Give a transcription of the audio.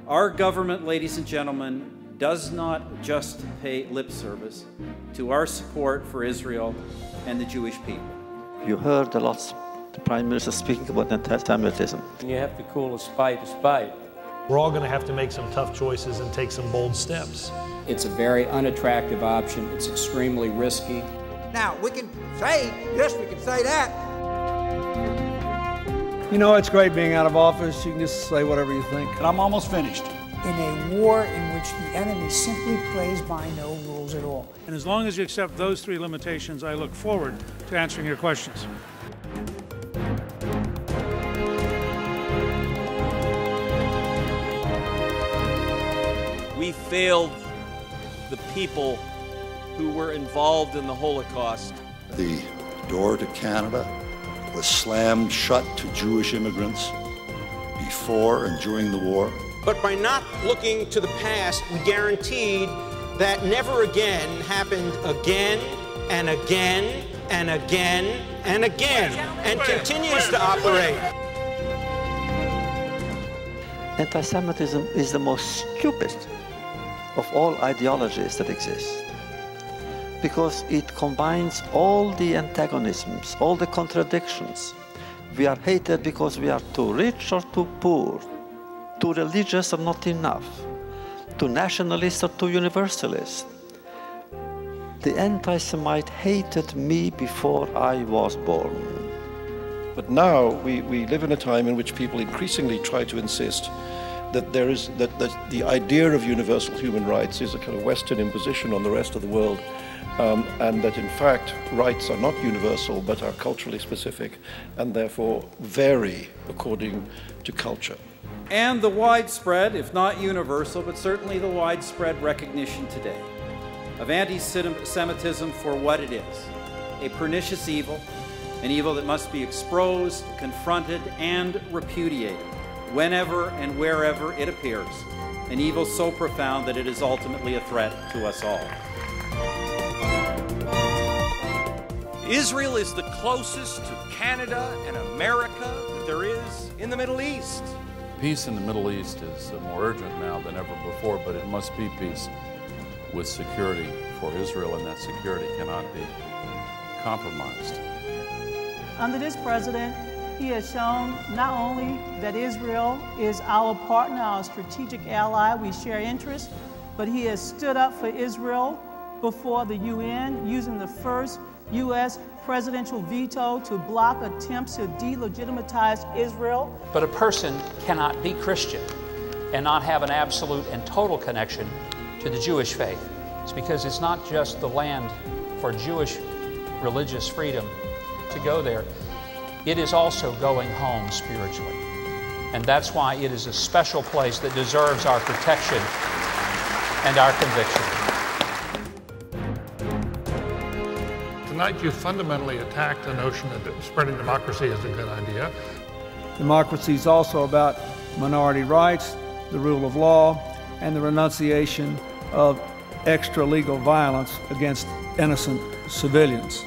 Our government, ladies and gentlemen, does not just pay lip service to our support for Israel and the Jewish people. You heard a lot the Prime Minister speaking about anti-Semitism. You have to call a spade a spade. We're all going to have to make some tough choices and take some bold steps. It's a very unattractive option. It's extremely risky. Now, we can say this, we can say that. You know, it's great being out of office. You can just say whatever you think. And I'm almost finished. In a war in which the enemy simply plays by no rules at all. And as long as you accept those three limitations, I look forward to answering your questions. We failed the people who were involved in the Holocaust. The door to Canada was slammed shut to Jewish immigrants before and during the war. But by not looking to the past, we guaranteed that never again happened again and again and again and again, and continues to operate. Anti-Semitism is the most stupid of all ideologies that exist, because it combines all the antagonisms, all the contradictions. We are hated because we are too rich or too poor, too religious or not enough, too nationalist or too universalist. The anti-Semite hated me before I was born. But now we live in a time in which people increasingly try to insist that the idea of universal human rights is a kind of Western imposition on the rest of the world, and that in fact rights are not universal but are culturally specific and therefore vary according to culture. And the widespread, if not universal, but certainly the widespread recognition today of anti-Semitism for what it is, a pernicious evil, an evil that must be exposed, confronted, and repudiated whenever and wherever it appears, an evil so profound that it is ultimately a threat to us all. Israel is the closest to Canada and America that there is in the Middle East. Peace in the Middle East is more urgent now than ever before, but it must be peace with security for Israel, and that security cannot be compromised. Under this president, he has shown not only that Israel is our partner, our strategic ally, we share interests, but he has stood up for Israel before the UN, using the first U.S. presidential veto to block attempts to delegitimize Israel. But a person cannot be Christian and not have an absolute and total connection to the Jewish faith. It's because it's not just the land for Jewish religious freedom to go there. It is also going home spiritually. And that's why it is a special place that deserves our protection and our conviction. Tonight you fundamentally attacked the notion that spreading democracy is a good idea. Democracy is also about minority rights, the rule of law, and the renunciation of extra-legal violence against innocent civilians.